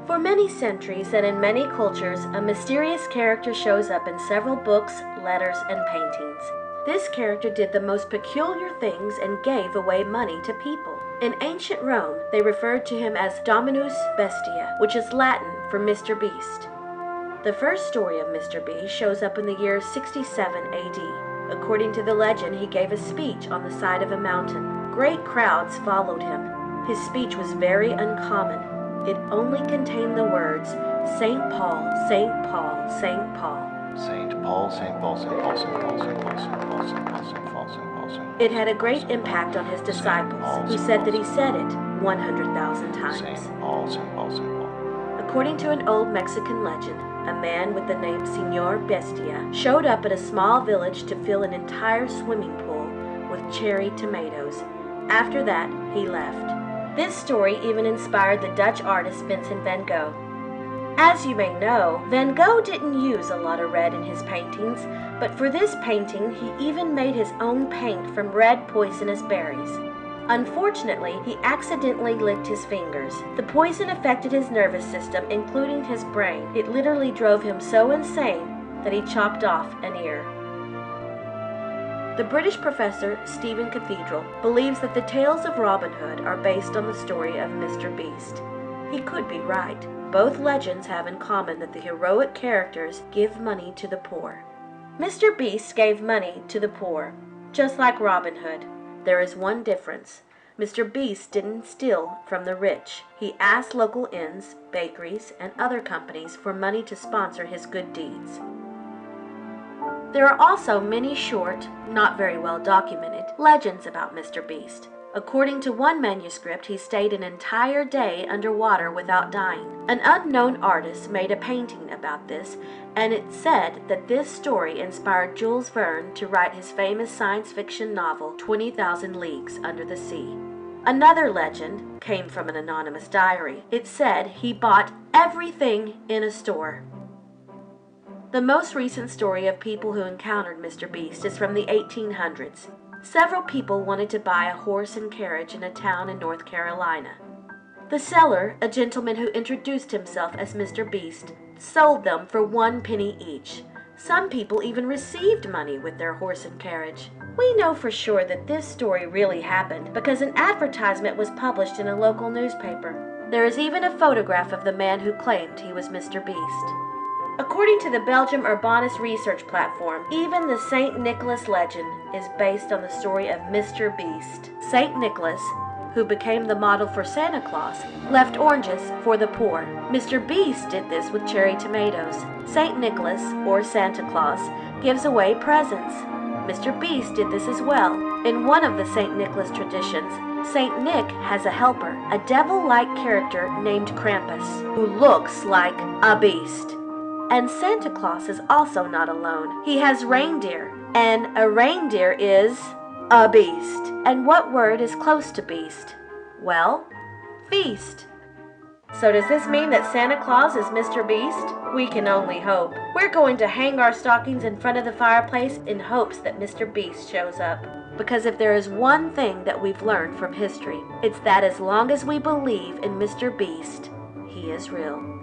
For many centuries and in many cultures, a mysterious character shows up in several books, letters, and paintings. This character did the most peculiar things and gave away money to people. In ancient Rome, they referred to him as DOMINUS BESTIA, which is Latin for Mr. Beast. The first story of Mr. Beast shows up in the year 67 AD. According to the legend, he gave a speech on the side of a mountain. Great crowds followed him. His speech was very uncommon. It only contained the words, St. Paul, St. Paul, St. Paul. St. Paul, St. Paul, St. Paul, St. Paul, St. Paul, St. Paul, St. Paul, St. Paul, St. Paul, St. Paul. It had a great impact on his disciples, who said that he said it 100,000 times. St. Paul, St. Paul, St. Paul. According to an old Mexican legend, a man with the name Señor Bestia showed up at a small village to fill an entire swimming pool with cherry tomatoes. After that, he left. This story even inspired the Dutch artist Vincent van Gogh. As you may know, Van Gogh didn't use a lot of red in his paintings, but for this painting, he even made his own paint from red poisonous berries. Unfortunately, he accidentally licked his fingers. The poison affected his nervous system, including his brain. It literally drove him so insane that he chopped off an ear. The British professor Stephen Cathedral believes that the tales of Robin Hood are based on the story of Mr. Beast. He could be right. Both legends have in common that the heroic characters give money to the poor. Mr. Beast gave money to the poor, just like Robin Hood. There is one difference. Mr. Beast didn't steal from the rich. He asked local inns, bakeries, and other companies for money to sponsor his good deeds. There are also many short, not very well documented, legends about Mr. Beast. According to one manuscript, he stayed an entire day underwater without dying. An unknown artist made a painting about this, and it said that this story inspired Jules Verne to write his famous science fiction novel, 20,000 Leagues Under the Sea. Another legend came from an anonymous diary. It said he bought everything in a store. The most recent story of people who encountered Mr. Beast is from the 1800s. Several people wanted to buy a horse and carriage in a town in North Carolina. The seller, a gentleman who introduced himself as Mr. Beast, sold them for 1 penny each. Some people even received money with their horse and carriage. We know for sure that this story really happened because an advertisement was published in a local newspaper. There is even a photograph of the man who claimed he was Mr. Beast. According to the Belgium Urbanus research platform, even the St. Nicholas legend is based on the story of Mr. Beast. St. Nicholas, who became the model for Santa Claus, left oranges for the poor. Mr. Beast did this with cherry tomatoes. St. Nicholas, or Santa Claus, gives away presents. Mr. Beast did this as well. In one of the St. Nicholas traditions, St. Nick has a helper, a devil-like character named Krampus, who looks like a beast. And Santa Claus is also not alone. He has reindeer, and a reindeer is a beast. And what word is close to beast? Well, feast. So does this mean that Santa Claus is Mr. Beast? We can only hope. We're going to hang our stockings in front of the fireplace in hopes that Mr. Beast shows up. Because if there is one thing that we've learned from history, it's that as long as we believe in Mr. Beast, he is real.